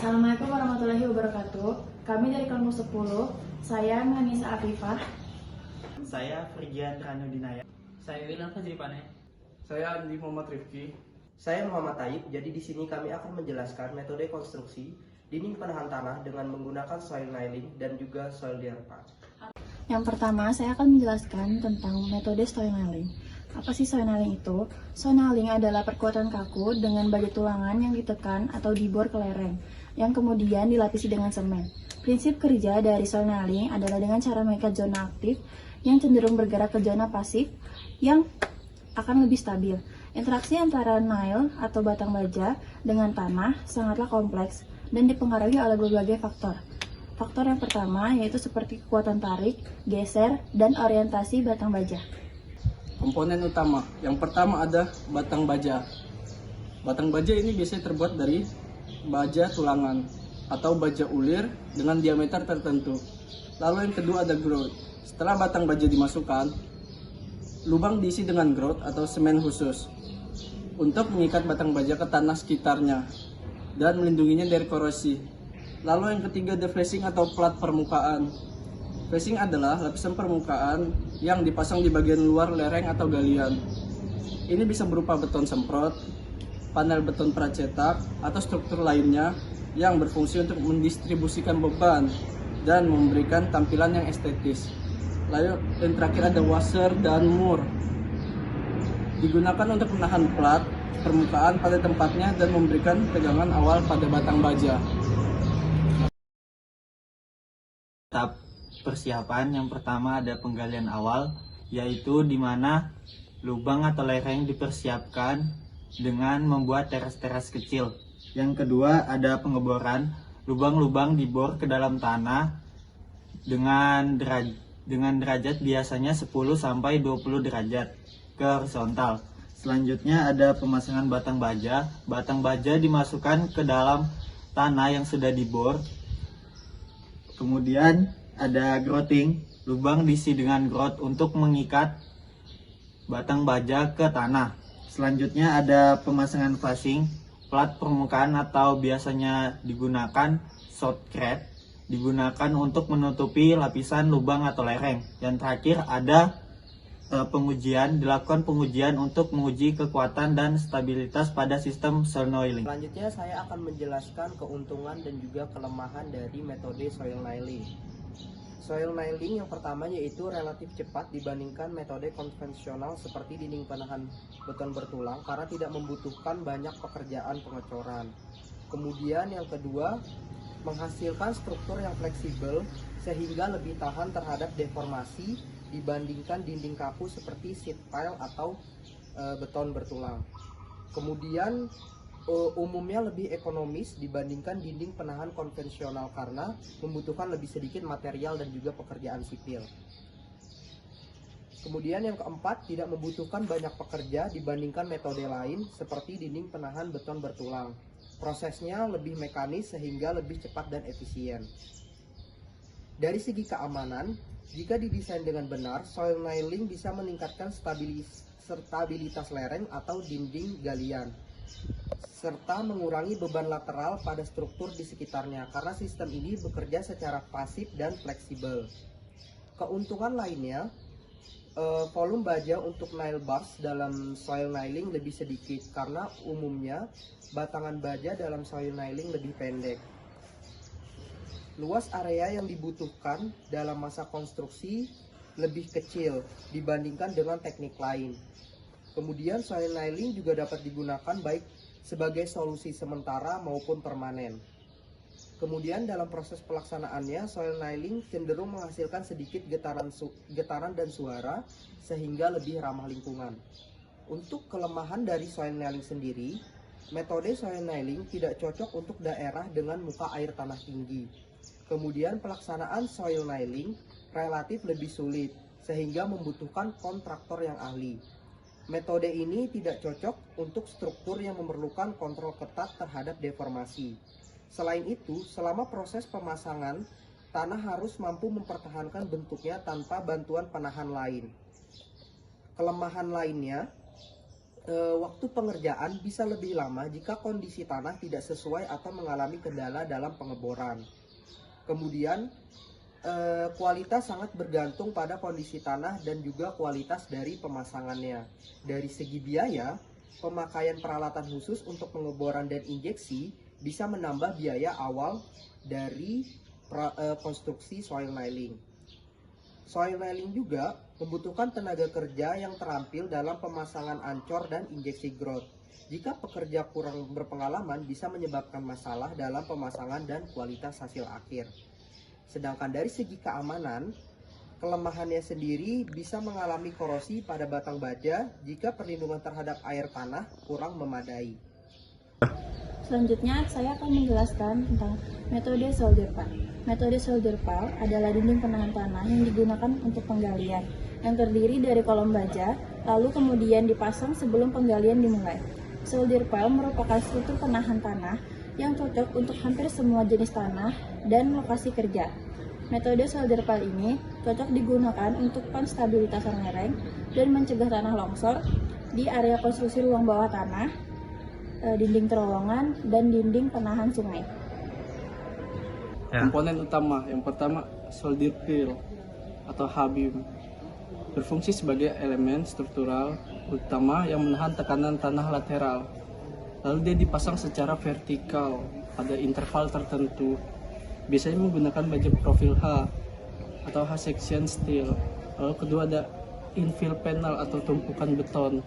Assalamualaikum warahmatullahi wabarakatuh. Kami dari kelompok 10, saya Nisa Afifah. Saya Frigian Ranudinaya. Saya William Fajripane. Saya Andi Muhammad Rifki. Saya Muhammad Taib. Jadi di sini kami akan menjelaskan metode konstruksi dinding penahan tanah dengan menggunakan soil nailing dan juga soil diapah. Yang pertama, saya akan menjelaskan tentang metode soil nailing. Apa sih soil nailing itu? Soil nailing adalah perkuatan kaku dengan baja tulangan yang ditekan atau dibor ke lereng, yang kemudian dilapisi dengan semen. Prinsip kerja dari soil nailing adalah dengan cara mengikat zona aktif yang cenderung bergerak ke zona pasif yang akan lebih stabil. Interaksi antara nail atau batang baja dengan tanah sangatlah kompleks dan dipengaruhi oleh berbagai faktor. Faktor yang pertama yaitu seperti kekuatan tarik, geser, dan orientasi batang baja. Komponen utama. Yang pertama ada batang baja. Batang baja ini biasanya terbuat dari baja tulangan atau baja ulir dengan diameter tertentu. Lalu yang kedua ada grout. Setelah batang baja dimasukkan, lubang diisi dengan grout atau semen khusus untuk mengikat batang baja ke tanah sekitarnya dan melindunginya dari korosi. Lalu yang ketiga ada flashing atau plat permukaan. Flashing adalah lapisan permukaan yang dipasang di bagian luar lereng atau galian. Ini bisa berupa beton semprot, panel beton pracetak, atau struktur lainnya yang berfungsi untuk mendistribusikan beban dan memberikan tampilan yang estetis. Lalu yang terakhir ada washer dan mur. Digunakan untuk menahan plat permukaan pada tempatnya dan memberikan pegangan awal pada batang baja. Tahap persiapan yang pertama ada penggalian awal, yaitu di mana lubang atau lereng dipersiapkan dengan membuat teras-teras kecil. Yang kedua ada pengeboran, lubang-lubang dibor ke dalam tanah dengan derajat biasanya 10-20 derajat ke horizontal. Selanjutnya ada pemasangan batang baja. Batang baja dimasukkan ke dalam tanah yang sudah dibor. Kemudian ada grouting, lubang diisi dengan grout untuk mengikat batang baja ke tanah. Selanjutnya ada pemasangan flashing, plat permukaan atau biasanya digunakan shotcrete, digunakan untuk menutupi lapisan lubang atau lereng. Yang terakhir ada dilakukan pengujian untuk menguji kekuatan dan stabilitas pada sistem soil nailing. Selanjutnya saya akan menjelaskan keuntungan dan juga kelemahan dari metode soil nailing. Soil nailing yang pertama yaitu relatif cepat dibandingkan metode konvensional seperti dinding penahan beton bertulang karena tidak membutuhkan banyak pekerjaan pengecoran. Kemudian yang kedua, menghasilkan struktur yang fleksibel sehingga lebih tahan terhadap deformasi dibandingkan dinding kaku seperti sheet pile atau beton bertulang. Kemudian umumnya lebih ekonomis dibandingkan dinding penahan konvensional karena membutuhkan lebih sedikit material dan juga pekerjaan sipil. Kemudian yang keempat, tidak membutuhkan banyak pekerja dibandingkan metode lain seperti dinding penahan beton bertulang. Prosesnya lebih mekanis sehingga lebih cepat dan efisien. Dari segi keamanan, jika didesain dengan benar, soil nailing bisa meningkatkan stabilitas lereng atau dinding galian, serta mengurangi beban lateral pada struktur di sekitarnya karena sistem ini bekerja secara pasif dan fleksibel. Keuntungan lainnya, volume baja untuk nail bars dalam soil nailing lebih sedikit karena umumnya batangan baja dalam soil nailing lebih pendek. Luas area yang dibutuhkan dalam masa konstruksi lebih kecil dibandingkan dengan teknik lain. Kemudian soil nailing juga dapat digunakan baik sebagai solusi sementara maupun permanen. Kemudian dalam proses pelaksanaannya, soil nailing cenderung menghasilkan sedikit getaran dan suara sehingga lebih ramah lingkungan. Untuk kelemahan dari soil nailing sendiri, metode soil nailing tidak cocok untuk daerah dengan muka air tanah tinggi. Kemudian pelaksanaan soil nailing relatif lebih sulit sehingga membutuhkan kontraktor yang ahli. Metode ini tidak cocok untuk struktur yang memerlukan kontrol ketat terhadap deformasi. Selain itu, selama proses pemasangan, tanah harus mampu mempertahankan bentuknya tanpa bantuan penahan lain. Kelemahan lainnya, Waktu pengerjaan bisa lebih lama jika kondisi tanah tidak sesuai atau mengalami kendala dalam pengeboran. Kemudian, kualitas sangat bergantung pada kondisi tanah dan juga kualitas dari pemasangannya. Dari segi biaya, pemakaian peralatan khusus untuk pengeboran dan injeksi bisa menambah biaya awal dari konstruksi soil nailing. Soil nailing juga membutuhkan tenaga kerja yang terampil dalam pemasangan ancor dan injeksi grout. Jika pekerja kurang berpengalaman bisa menyebabkan masalah dalam pemasangan dan kualitas hasil akhir. Sedangkan dari segi keamanan, kelemahannya sendiri bisa mengalami korosi pada batang baja jika perlindungan terhadap air tanah kurang memadai. Selanjutnya, saya akan menjelaskan tentang metode solder pile. Metode solder pile adalah dinding penahan tanah yang digunakan untuk penggalian, yang terdiri dari kolom baja, lalu kemudian dipasang sebelum penggalian dimulai. Solder pile merupakan struktur penahan tanah yang cocok untuk hampir semua jenis tanah dan lokasi kerja. Metode solder pile ini cocok digunakan untuk penstabilitasan lereng dan mencegah tanah longsor di area konstruksi ruang bawah tanah, dinding terowongan, dan dinding penahan sungai. Komponen utama yang pertama solder pile atau H-beam berfungsi sebagai elemen struktural utama yang menahan tekanan tanah lateral. Lalu dia dipasang secara vertikal pada interval tertentu. Biasanya menggunakan baja profil H atau H-section steel. Lalu kedua ada infill panel atau tumpukan beton.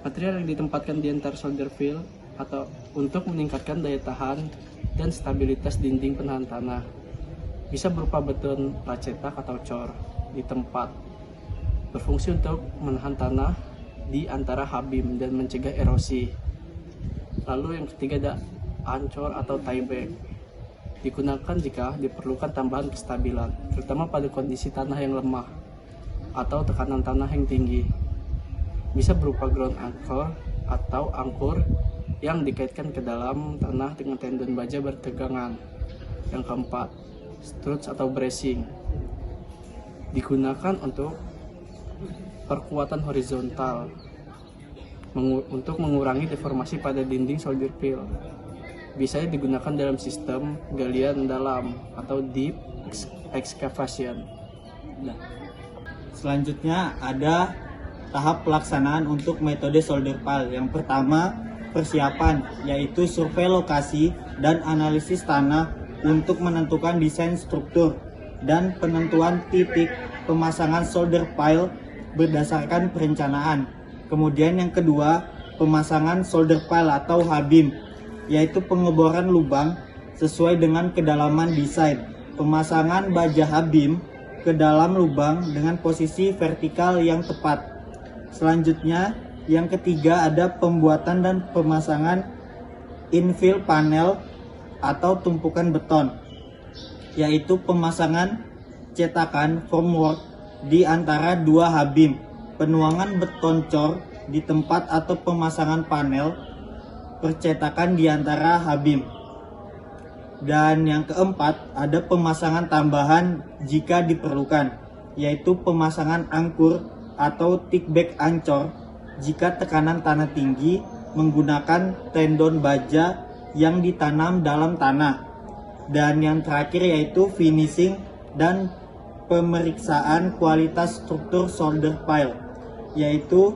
Material yang ditempatkan di antara solder pile atau untuk meningkatkan daya tahan dan stabilitas dinding penahan tanah. Bisa berupa beton placetak atau cor di tempat. Berfungsi untuk menahan tanah di antara H-beam dan mencegah erosi. Lalu yang ketiga ada ancor atau tieback. Digunakan jika diperlukan tambahan kestabilan, terutama pada kondisi tanah yang lemah atau tekanan tanah yang tinggi. Bisa berupa ground anchor atau angkur yang dikaitkan ke dalam tanah dengan tendon baja bertegangan. Yang keempat, struts atau bracing. Digunakan untuk perkuatan horizontal untuk mengurangi deformasi pada dinding solder pile. Biasanya digunakan dalam sistem galian dalam atau deep excavation. Selanjutnya ada tahap pelaksanaan untuk metode solder pile. Yang pertama, persiapan, yaitu survei lokasi dan analisis tanah untuk menentukan desain struktur dan penentuan titik pemasangan solder pile berdasarkan perencanaan. Kemudian yang kedua, pemasangan solder pile atau H-beam, yaitu pengeboran lubang sesuai dengan kedalaman desain. Pemasangan baja H-beam ke dalam lubang dengan posisi vertikal yang tepat. Selanjutnya, yang ketiga ada pembuatan dan pemasangan infill panel atau tumpukan beton, yaitu pemasangan cetakan formwork di antara dua H-beam, penuangan beton cor di tempat atau pemasangan panel percetakan di antara H-beam. Dan yang keempat ada pemasangan tambahan jika diperlukan, yaitu pemasangan angkur atau thickback ancor jika tekanan tanah tinggi menggunakan tendon baja yang ditanam dalam tanah. Dan yang terakhir yaitu finishing dan pemeriksaan kualitas struktur solder pile, yaitu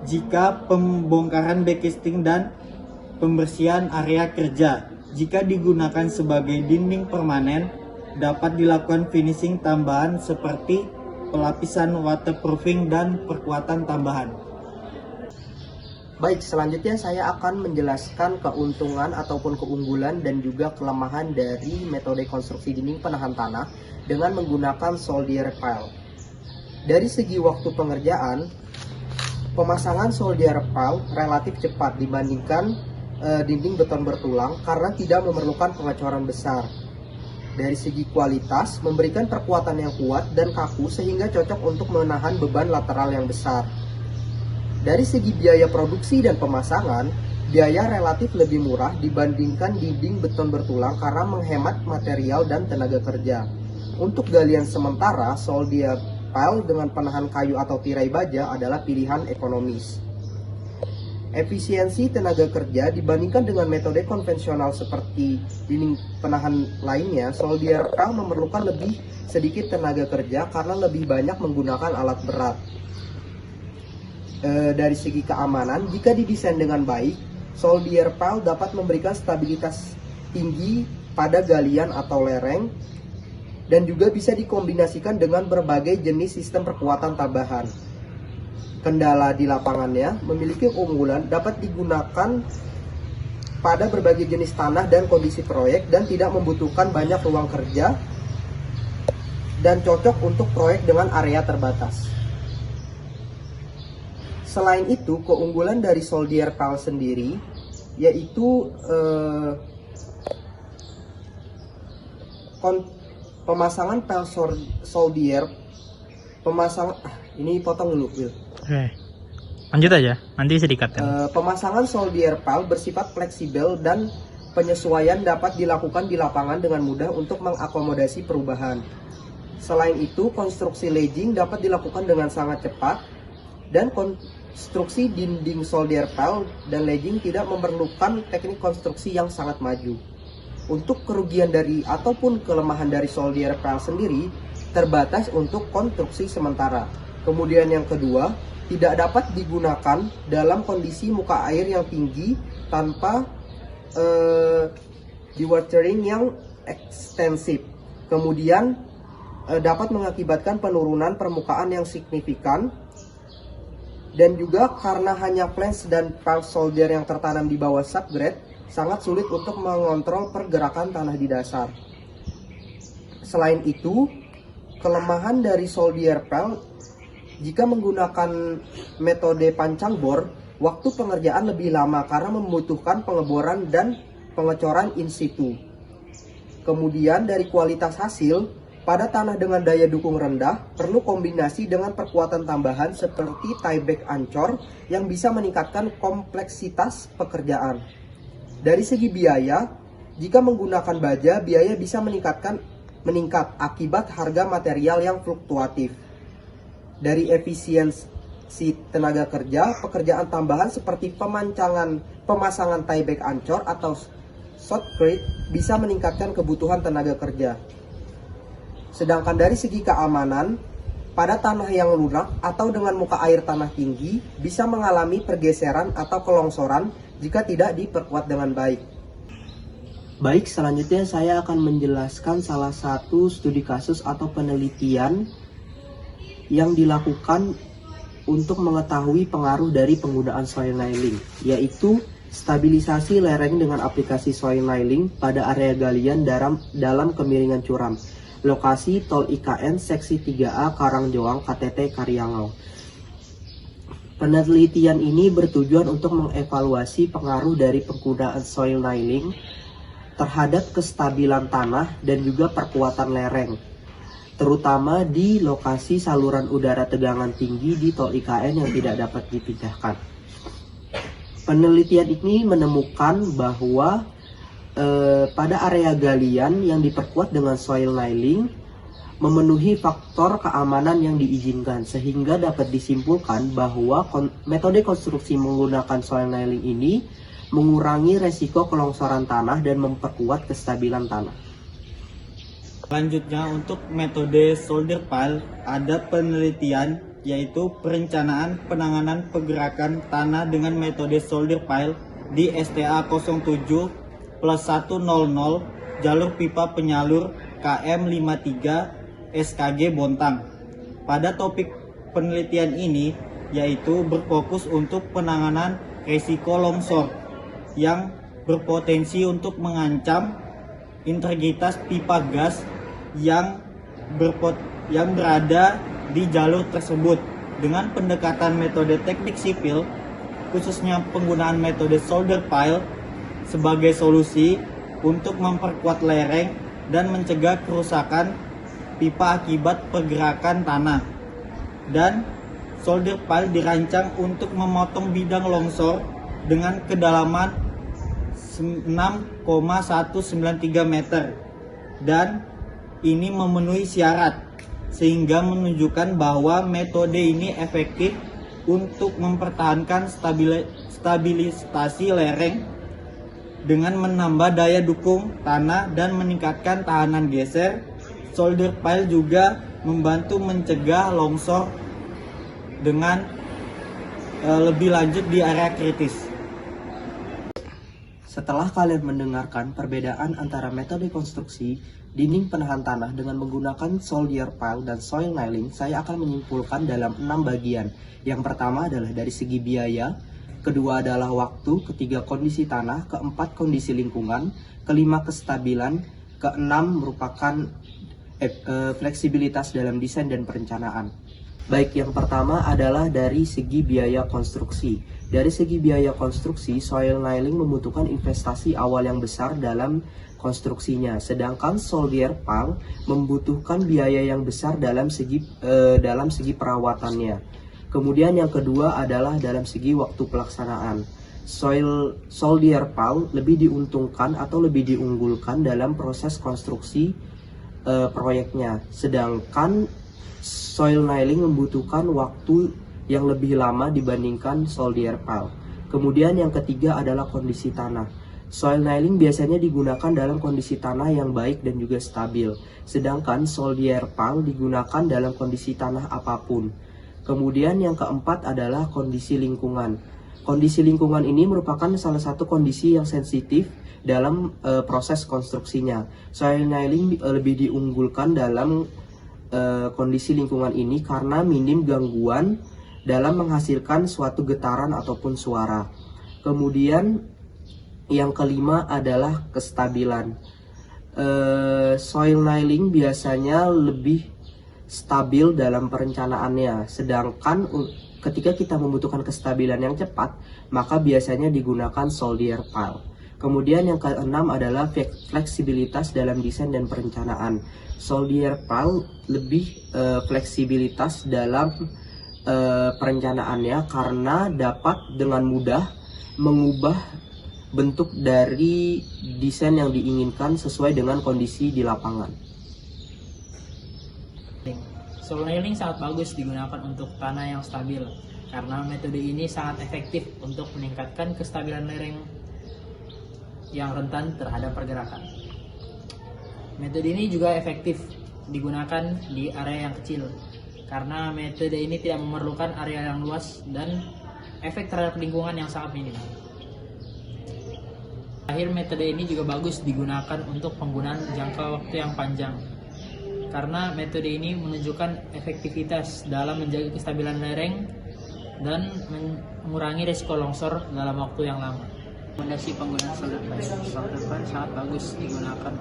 jika pembongkaran backcasting dan pembersihan area kerja. Jika digunakan sebagai dinding permanen, dapat dilakukan finishing tambahan seperti pelapisan waterproofing dan perkuatan tambahan. Baik, selanjutnya saya akan menjelaskan keuntungan ataupun keunggulan dan juga kelemahan dari metode konstruksi dinding penahan tanah dengan menggunakan solder pile. Dari segi waktu pengerjaan, pemasangan solder pile relatif cepat dibandingkan dinding beton bertulang karena tidak memerlukan pengecoran besar. Dari segi kualitas, memberikan perkuatan yang kuat dan kaku sehingga cocok untuk menahan beban lateral yang besar. Dari segi biaya produksi dan pemasangan, biaya relatif lebih murah dibandingkan dinding beton bertulang karena menghemat material dan tenaga kerja. Untuk galian sementara, solder pile dengan penahan kayu atau tirai baja adalah pilihan ekonomis. Efisiensi tenaga kerja dibandingkan dengan metode konvensional seperti dinding penahan lainnya, soldier pile memerlukan lebih sedikit tenaga kerja karena lebih banyak menggunakan alat berat. Dari segi keamanan, jika didesain dengan baik, soldier pile dapat memberikan stabilitas tinggi pada galian atau lereng dan juga bisa dikombinasikan dengan berbagai jenis sistem perkuatan tambahan. Kendala di lapangannya memiliki keunggulan dapat digunakan pada berbagai jenis tanah dan kondisi proyek dan tidak membutuhkan banyak ruang kerja dan cocok untuk proyek dengan area terbatas. Selain itu, keunggulan dari soldier pile sendiri yaitu pemasangan pile soldier, ini potong dulu, Will. Oke, lanjut aja, nanti bisa di-cut ya. Pemasangan soldier pile bersifat fleksibel dan penyesuaian dapat dilakukan di lapangan dengan mudah untuk mengakomodasi perubahan. Selain itu, konstruksi ledging dapat dilakukan dengan sangat cepat dan konstruksi dinding soldier pile dan ledging tidak memerlukan teknik konstruksi yang sangat maju. Untuk kerugian dari ataupun kelemahan dari soldier pile sendiri terbatas untuk konstruksi sementara. Kemudian yang kedua, tidak dapat digunakan dalam kondisi muka air yang tinggi tanpa dewatering yang ekstensif. Kemudian dapat mengakibatkan penurunan permukaan yang signifikan, dan juga karena hanya flange dan pile soldier yang tertanam di bawah subgrade, sangat sulit untuk mengontrol pergerakan tanah di dasar. Selain itu, kelemahan dari soldier pile jika menggunakan metode pancang bor, waktu pengerjaan lebih lama karena membutuhkan pengeboran dan pengecoran in situ. Kemudian dari kualitas hasil, pada tanah dengan daya dukung rendah, perlu kombinasi dengan perkuatan tambahan seperti tieback ancor yang bisa meningkatkan kompleksitas pekerjaan. Dari segi biaya, jika menggunakan baja, biaya bisa meningkat akibat harga material yang fluktuatif. Dari efisiensi tenaga kerja, pekerjaan tambahan seperti pemasangan tieback ancor atau shotcrete bisa meningkatkan kebutuhan tenaga kerja. Sedangkan dari segi keamanan, pada tanah yang lunak atau dengan muka air tanah tinggi bisa mengalami pergeseran atau kelongsoran jika tidak diperkuat dengan baik. Baik, selanjutnya saya akan menjelaskan salah satu studi kasus atau penelitian yang dilakukan untuk mengetahui pengaruh dari penggunaan soil nailing, yaitu stabilisasi lereng dengan aplikasi soil nailing pada area galian dalam kemiringan curam. Lokasi Tol IKN Seksi 3A Karangjoang KTT Karyangau. Penelitian ini bertujuan untuk mengevaluasi pengaruh dari penggunaan soil nailing terhadap kestabilan tanah dan juga perkuatan lereng, terutama di lokasi saluran udara tegangan tinggi di Tol IKN yang tidak dapat dipindahkan. Penelitian ini menemukan bahwa pada area galian yang diperkuat dengan soil nailing memenuhi faktor keamanan yang diizinkan, sehingga dapat disimpulkan bahwa metode konstruksi menggunakan soil nailing ini mengurangi resiko kelongsoran tanah dan memperkuat kestabilan tanah. Selanjutnya, untuk metode soldier pile ada penelitian yaitu perencanaan penanganan pergerakan tanah dengan metode soldier pile di STA 07 plus 100 jalur pipa penyalur KM 53 SKG Bontang. Pada topik penelitian ini yaitu berfokus untuk penanganan risiko longsor yang berpotensi untuk mengancam integritas pipa gas yang berada di jalur tersebut. Dengan pendekatan metode teknik sipil, khususnya penggunaan metode soldier pile sebagai solusi untuk memperkuat lereng dan mencegah kerusakan pipa akibat pergerakan tanah. Dan soldier pile dirancang untuk memotong bidang longsor dengan kedalaman 6,193 meter, dan ini memenuhi syarat, sehingga menunjukkan bahwa metode ini efektif untuk mempertahankan stabilisasi lereng dengan menambah daya dukung tanah dan meningkatkan tahanan geser. Shoulder pile juga membantu mencegah longsor dengan lebih lanjut di area kritis. Setelah kalian mendengarkan perbedaan antara metode konstruksi dinding penahan tanah dengan menggunakan soldier pile dan soil nailing, saya akan menyimpulkan dalam 6 bagian. Yang pertama adalah dari segi biaya, kedua adalah waktu, ketiga kondisi tanah, keempat kondisi lingkungan, kelima kestabilan, keenam merupakan fleksibilitas dalam desain dan perencanaan. Baik, yang pertama adalah dari segi biaya konstruksi. Dari segi biaya konstruksi, soil nailing membutuhkan investasi awal yang besar dalam konstruksinya, sedangkan soldier pile membutuhkan biaya yang besar dalam segi perawatannya. Kemudian yang kedua adalah dalam segi waktu pelaksanaan. Soldier pile lebih diuntungkan atau lebih diunggulkan dalam proses konstruksi proyeknya, sedangkan soil nailing membutuhkan waktu yang lebih lama dibandingkan soldier pile. Kemudian yang ketiga adalah kondisi tanah. Soil nailing biasanya digunakan dalam kondisi tanah yang baik dan juga stabil, sedangkan soldier pile digunakan dalam kondisi tanah apapun. Kemudian yang keempat adalah kondisi lingkungan. Kondisi lingkungan ini merupakan salah satu kondisi yang sensitif dalam proses konstruksinya. Soil nailing lebih diunggulkan dalam kondisi lingkungan ini karena minim gangguan dalam menghasilkan suatu getaran ataupun suara. Kemudian yang kelima adalah kestabilan. Soil nailing biasanya lebih stabil dalam perencanaannya, sedangkan ketika kita membutuhkan kestabilan yang cepat, maka biasanya digunakan soldier pile. Kemudian yang keenam adalah fleksibilitas dalam desain dan perencanaan. Soldier pile lebih fleksibilitas dalam perencanaannya karena dapat dengan mudah mengubah bentuk dari desain yang diinginkan sesuai dengan kondisi di lapangan. Soil nailing sangat bagus digunakan untuk tanah yang stabil karena metode ini sangat efektif untuk meningkatkan kestabilan lereng yang rentan terhadap pergerakan. Metode ini juga efektif digunakan di area yang kecil karena metode ini tidak memerlukan area yang luas dan efek terhadap lingkungan yang sangat minim. Terakhir, metode ini juga bagus digunakan untuk penggunaan jangka waktu yang panjang karena metode ini menunjukkan efektivitas dalam menjaga kestabilan lereng dan mengurangi risiko longsor dalam waktu yang lama. Rekomendasi penggunaan solder pile. Solder pile sangat bagus digunakan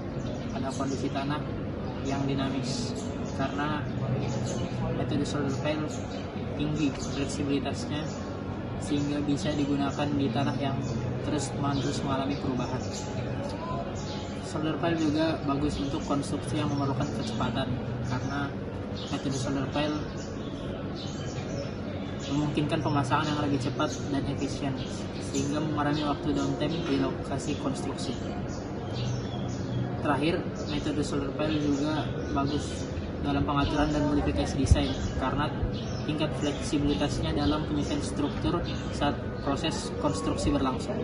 pada kondisi tanah yang dinamis karena metode solder pile tinggi fleksibilitasnya sehingga bisa digunakan di tanah yang terus mengalami perubahan. Solder pile juga bagus untuk konstruksi yang memerlukan kecepatan karena metode solder pile memungkinkan pemasangan yang lebih cepat dan efisien sehingga mengurangi waktu downtime di lokasi konstruksi. Terakhir, metode solder pile juga bagus dalam pengaturan dan modifikasi desain karena tingkat fleksibilitasnya dalam penyesuaian struktur saat proses konstruksi berlangsung.